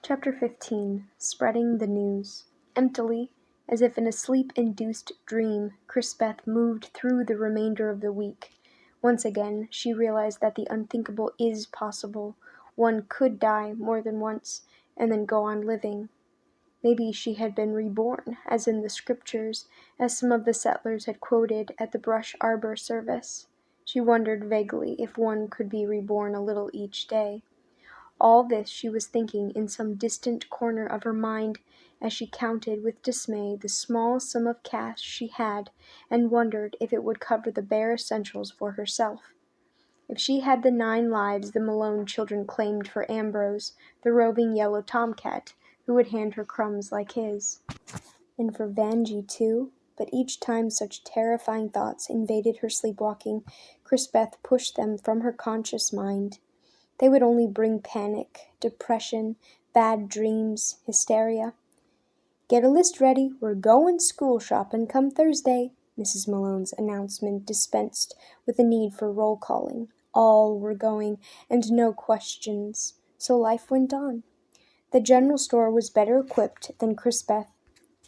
Chapter 15 Spreading the News. Emptily, as if in a sleep-induced dream, Beth moved through the remainder of the week. Once again, she realized that the unthinkable is possible. One could die more than once, and then go on living. Maybe she had been reborn, as in the scriptures, as some of the settlers had quoted at the Brush Arbor service. She wondered vaguely if one could be reborn a little each day. All this she was thinking in some distant corner of her mind as she counted with dismay the small sum of cash she had and wondered if it would cover the bare essentials for herself. If she had the 9 lives the Malone children claimed for Ambrose, the roving yellow tomcat, who would hand her crumbs like his. And for Vanjie too? But each time such terrifying thoughts invaded her sleepwalking, Beth pushed them from her conscious mind. They would only bring panic, depression, bad dreams, hysteria. "Get a list ready, we're goin' school shopping come Thursday," Mrs. Malone's announcement dispensed with the need for roll calling. All were going, and no questions. So life went on. The general store was better equipped than Beth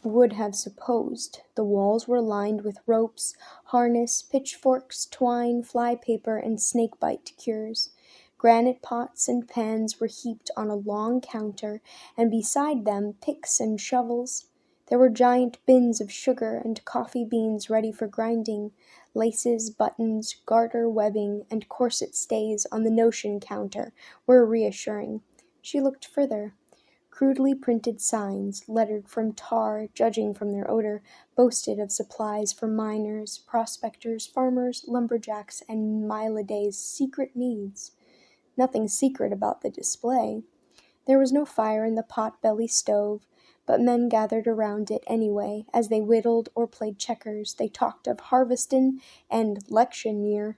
would have supposed. The walls were lined with ropes, harness, pitchforks, twine, flypaper, and snakebite cures. Granite pots and pans were heaped on a long counter, and beside them picks and shovels. There were giant bins of sugar and coffee beans ready for grinding, laces, buttons, garter webbing, and corset stays on the notion counter were reassuring. She looked further. Crudely printed signs, lettered from tar, judging from their odor, boasted of supplies for miners, prospectors, farmers, lumberjacks, and mile-a-day's secret needs. Nothing secret about the display. There was no fire in the pot-belly stove, but men gathered around it anyway. As they whittled or played checkers, they talked of harvestin' and 'lection year.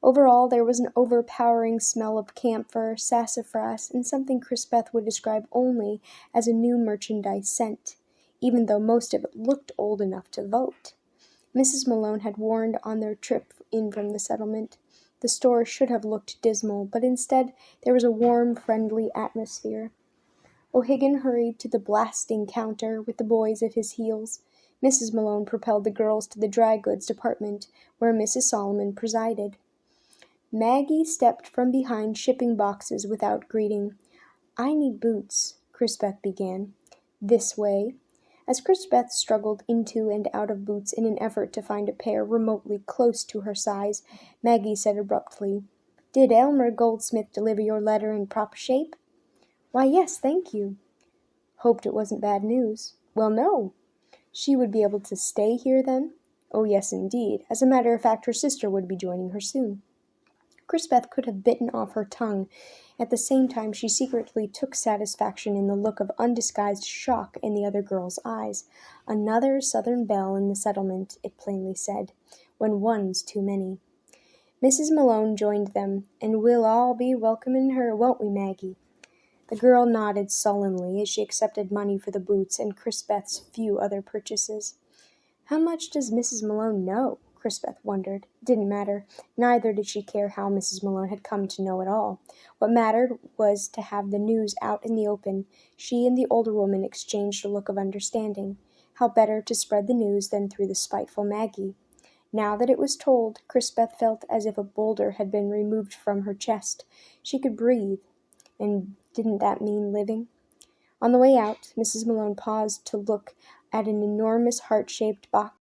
Over all there was an overpowering smell of camphor, sassafras, and something Beth would describe only as a new merchandise scent, even though most of it looked old enough to vote. Mrs. Malone had warned on their trip in from the settlement. The store should have looked dismal, but instead there was a warm, friendly atmosphere. O'Higgin hurried to the blasting counter with the boys at his heels. Mrs. Malone propelled the girls to the dry goods department, where Mrs. Solomon presided. Maggie stepped from behind shipping boxes without greeting. "I need boots," Beth began. "This way." As Beth struggled into and out of boots in an effort to find a pair remotely close to her size, Maggie said abruptly, "Did Elmer Goldsmith deliver your letter in proper shape?" "Why, yes, thank you." "Hoped it wasn't bad news." "Well, no." She would be able to stay here then? Oh, yes, indeed. As a matter of fact, her sister would be joining her soon. Beth could have bitten off her tongue. At the same time, she secretly took satisfaction in the look of undisguised shock in the other girl's eyes. Another Southern belle in the settlement, it plainly said, when one's too many. Mrs. Malone joined them, "And we'll all be welcomin' her, won't we, Maggie?" The girl nodded sullenly as she accepted money for the boots and Beth's few other purchases. How much does Mrs. Malone know? Beth wondered. It didn't matter. Neither did she care how Mrs. Malone had come to know it all. What mattered was to have the news out in the open. She and the older woman exchanged a look of understanding. How better to spread the news than through the spiteful Maggie? Now that it was told, Beth felt as if a boulder had been removed from her chest. She could breathe. And didn't that mean living? On the way out, Mrs. Malone paused to look at an enormous heart-shaped box.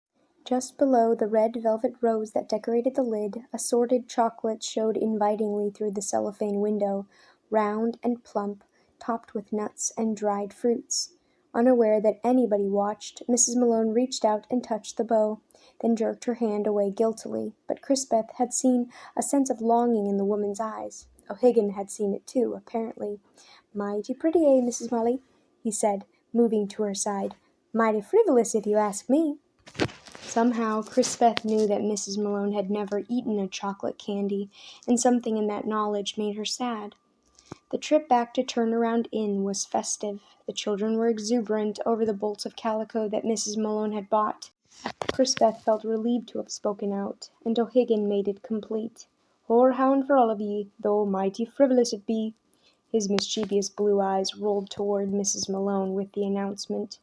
Just below the red velvet rose that decorated the lid, assorted chocolates showed invitingly through the cellophane window, round and plump, topped with nuts and dried fruits. Unaware that anybody watched, Mrs. Malone reached out and touched the bow, then jerked her hand away guiltily. But Beth had seen a sense of longing in the woman's eyes. O'Higgin had seen it too, apparently. "Mighty pretty, eh, Mrs. Molly?" he said, moving to her side. "Mighty frivolous, if you ask me." Somehow, Beth knew that Mrs. Malone had never eaten a chocolate candy, and something in that knowledge made her sad. The trip back to Turnaround Inn was festive. The children were exuberant over the bolts of calico that Mrs. Malone had bought. Beth felt relieved to have spoken out, and O'Higgin made it complete. "Whorehound for all of ye, though mighty frivolous it be." His mischievous blue eyes rolled toward Mrs. Malone with the announcement.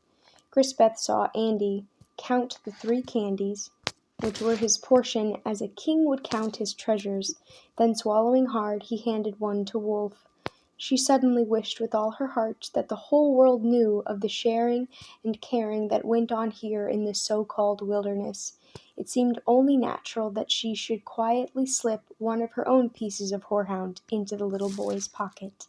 Crispeth saw Andy count the 3 candies, which were his portion as a king would count his treasures. Then, swallowing hard, he handed one to Wolf. She suddenly wished with all her heart that the whole world knew of the sharing and caring that went on here in this so-called wilderness. It seemed only natural that she should quietly slip one of her own pieces of horehound into the little boy's pocket.